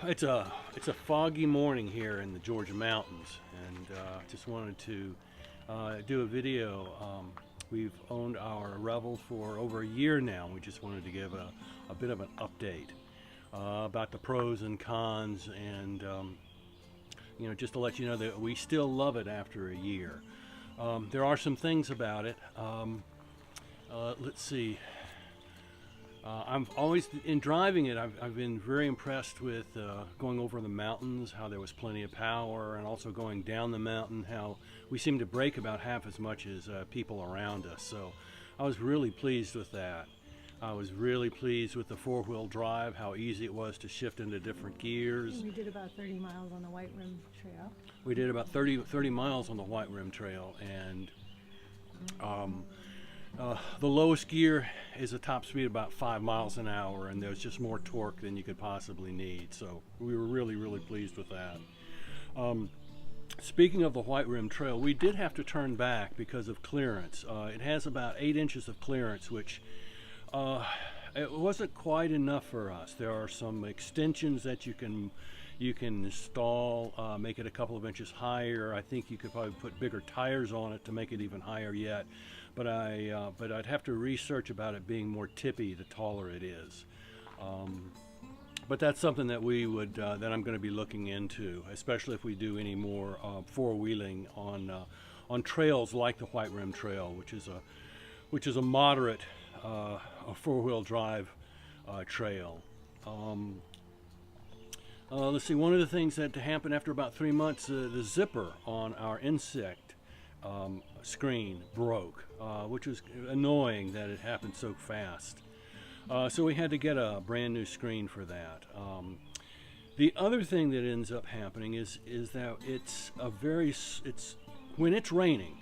It's a foggy morning here in the Georgia mountains, and just wanted to do a video. We've owned our Revel for over a year now. We just wanted to give a bit of an update about the pros and cons, and just to let you know that we still love it after a year. There are some things about it. Let's see. I'm always, in driving it, I've been very impressed with going over the mountains, how there was plenty of power, and also going down the mountain, how we seem to brake about half as much as people around us. So I was really pleased with that. I was really pleased with the four-wheel drive, how easy it was to shift into different gears. We did about 30 miles on the White Rim Trail. We did about 30 miles on the White Rim Trail, and the lowest gear is a top speed of about 5 miles an hour, and there's just more torque than you could possibly need. So we were really, really pleased with that. Speaking of the White Rim Trail, we did have to turn back because of clearance. It has about 8 inches of clearance, which it wasn't quite enough for us. There are some extensions that you can install, make it a couple of inches higher. I think you could probably put bigger tires on it to make it even higher yet. But I'd have to research about it being more tippy the taller it is. But that's something that we would that I'm going to be looking into, especially if we do any more four-wheeling on trails like the White Rim Trail, which is a moderate a four-wheel drive trail. Let's see. One of the things that happened after about 3 months, the zipper on our insect screen broke, which was annoying that it happened so fast. So we had to get a brand new screen for that. The other thing that ends up happening is that it's when it's raining,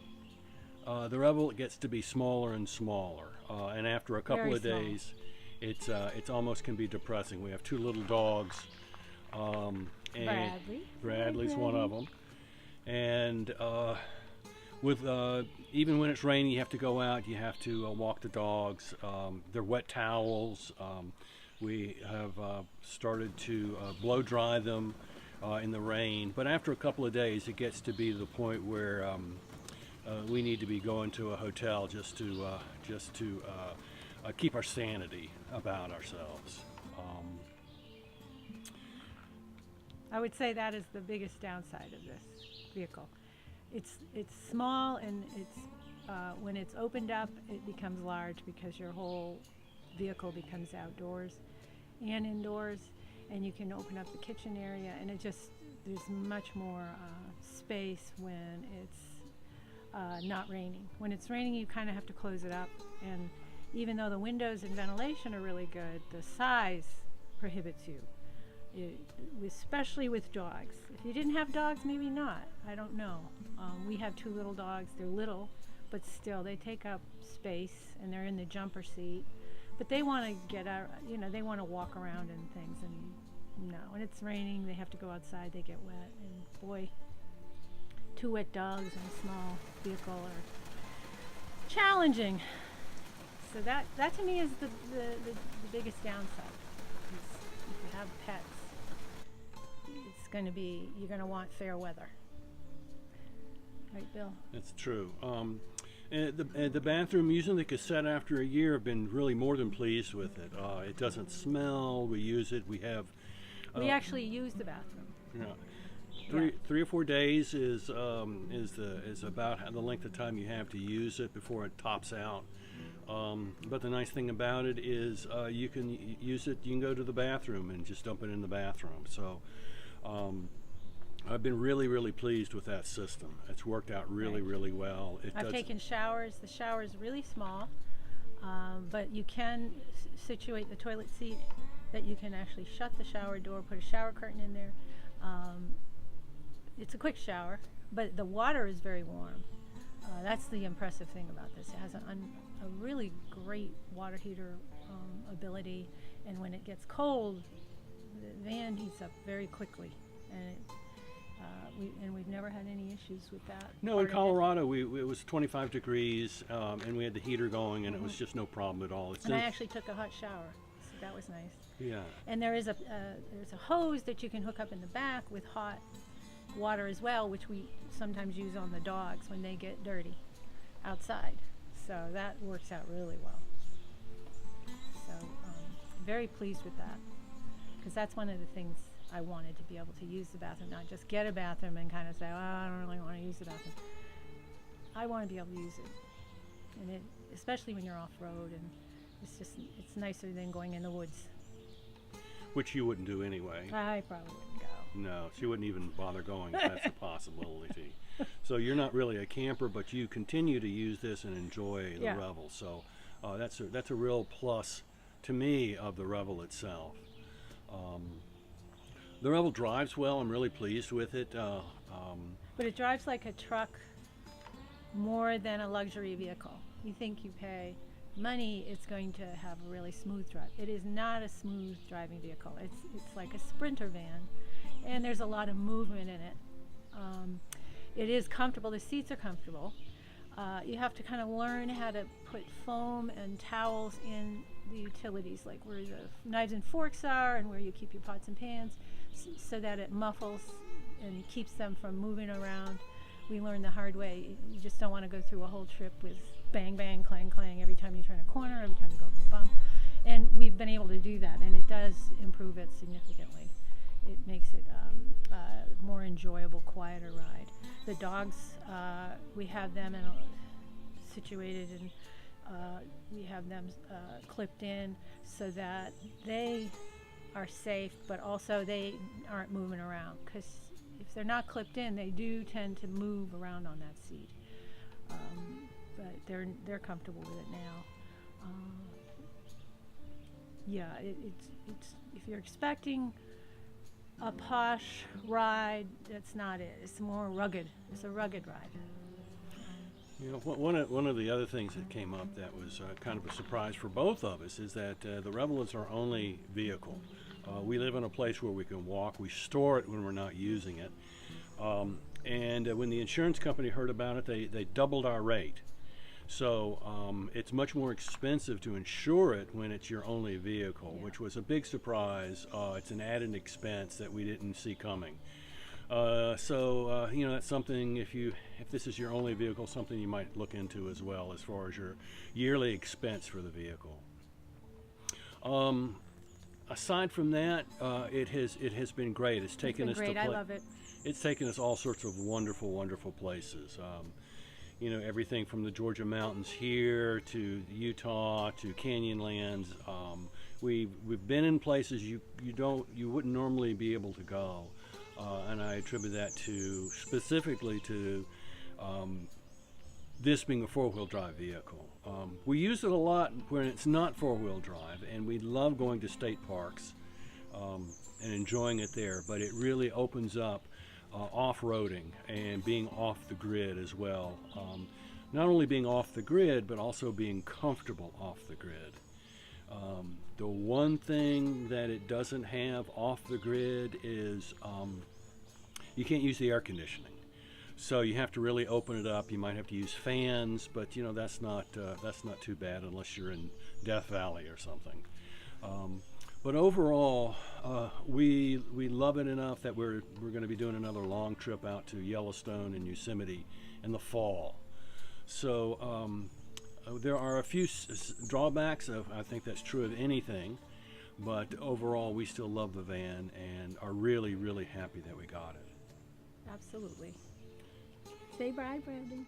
the Revel gets to be smaller and smaller, and after a couple of days, it's almost can be depressing. We have 2 little dogs. And Bradley's one of them, and with even when it's raining, you have to go out. You have to walk the dogs. They're wet towels. We have started to blow dry them in the rain, but after a couple of days, it gets to be the point where we need to be going to a hotel just to keep our sanity about ourselves. I would say that is the biggest downside of this vehicle. It's small, and when it's opened up, it becomes large because your whole vehicle becomes outdoors and indoors, and you can open up the kitchen area, and there's much more space when it's not raining. When it's raining, you kind of have to close it up, and even though the windows and ventilation are really good, the size prohibits you. Especially with dogs. If you didn't have dogs, maybe not. I don't know. We have 2 little dogs. They're little, but still they take up space, and they're in the jumper seat. But they want to get out. They want to walk around and things. And no, when it's raining, they have to go outside. They get wet, and boy, 2 wet dogs in a small vehicle are challenging. So that to me is the biggest downside. If you have pets, you're going to want fair weather. Right, Bill? That's true. And the bathroom, using the cassette after a year, have been really more than pleased with it. It doesn't smell. We use it. We we actually use the bathroom. Yeah. 3 or 4 days is about the length of time you have to use it before it tops out. But the nice thing about it is you can use it. You can go to the bathroom and just dump it in the bathroom. So I've been really, really pleased with that system. It's worked out really, really well. I've taken showers. The shower is really small, but you can situate the toilet seat that you can actually shut the shower door, put a shower curtain in there. It's a quick shower, but the water is very warm. That's the impressive thing about this. It has a really great water heater ability, and when it gets cold, the van heats up very quickly, and we've never had any issues with that. No, in Colorado, it was 25 degrees, and we had the heater going, and it was just no problem at all. I actually took a hot shower. That was nice. Yeah. And there's a hose that you can hook up in the back with hot water as well, which we sometimes use on the dogs when they get dirty outside. So that works out really well. So very pleased with that, because that's one of the things I wanted, to be able to use the bathroom, not just get a bathroom and kind of say, oh, I don't really want to use the bathroom. I want to be able to use it, and especially when you're off-road, and it's nicer than going in the woods. Which you wouldn't do anyway. I probably wouldn't go. No, she wouldn't even bother going if that's a possibility. So you're not really a camper, but you continue to use this and enjoy the Revel. So that's a real plus to me of the Revel itself. The Revel drives well. I'm really pleased with it. But it drives like a truck more than a luxury vehicle. You think you pay money, it's going to have a really smooth drive. It is not a smooth driving vehicle. It's like a Sprinter van, and there's a lot of movement in it. It is comfortable. The seats are comfortable. You have to kind of learn how to put foam and towels in the utilities, like where the knives and forks are and where you keep your pots and pans, so that it muffles and keeps them from moving around. We learned the hard way. You just don't want to go through a whole trip with bang, bang, clang, clang every time you turn a corner, every time you go over a bump. And we've been able to do that, and it does improve it significantly. It makes it a more enjoyable, quieter ride. The dogs, we have them situated, and we have them clipped in so that they are safe, but also they aren't moving around, because if they're not clipped in, they do tend to move around on that seat. But they're comfortable with it now. It's if you're expecting a posh ride, that's not it. It's more rugged. It's a rugged ride. You know, one of the other things that came up that was kind of a surprise for both of us is that the Revel is our only vehicle. We live in a place where we can walk. We store it when we're not using it. And when the insurance company heard about it, they doubled our rate. So it's much more expensive to insure it when it's your only vehicle, which was a big surprise. It's an added expense that we didn't see coming. So you know, that's something, if this is your only vehicle, something you might look into as well, as far as your yearly expense for the vehicle. Aside from that, it has been great. It's taken us great. I love it. It's taken us all sorts of wonderful places. You know, everything from the Georgia mountains here to Utah to Canyonlands. We've been in places you wouldn't normally be able to go, and I attribute that specifically to this being a four-wheel drive vehicle. We use it a lot when it's not four-wheel drive, and we love going to state parks and enjoying it there. But it really opens up off-roading and being off the grid as well. Not only being off the grid, but also being comfortable off the grid. The one thing that it doesn't have off the grid is you can't use the air conditioning. So you have to really open it up. You might have to use fans, but you know, that's not too bad unless you're in Death Valley or something. But overall, we love it enough that we're going to be doing another long trip out to Yellowstone and Yosemite in the fall. So there are a few drawbacks. I think that's true of anything, but overall, we still love the van and are really happy that we got it. Absolutely. Say bye, Brandon.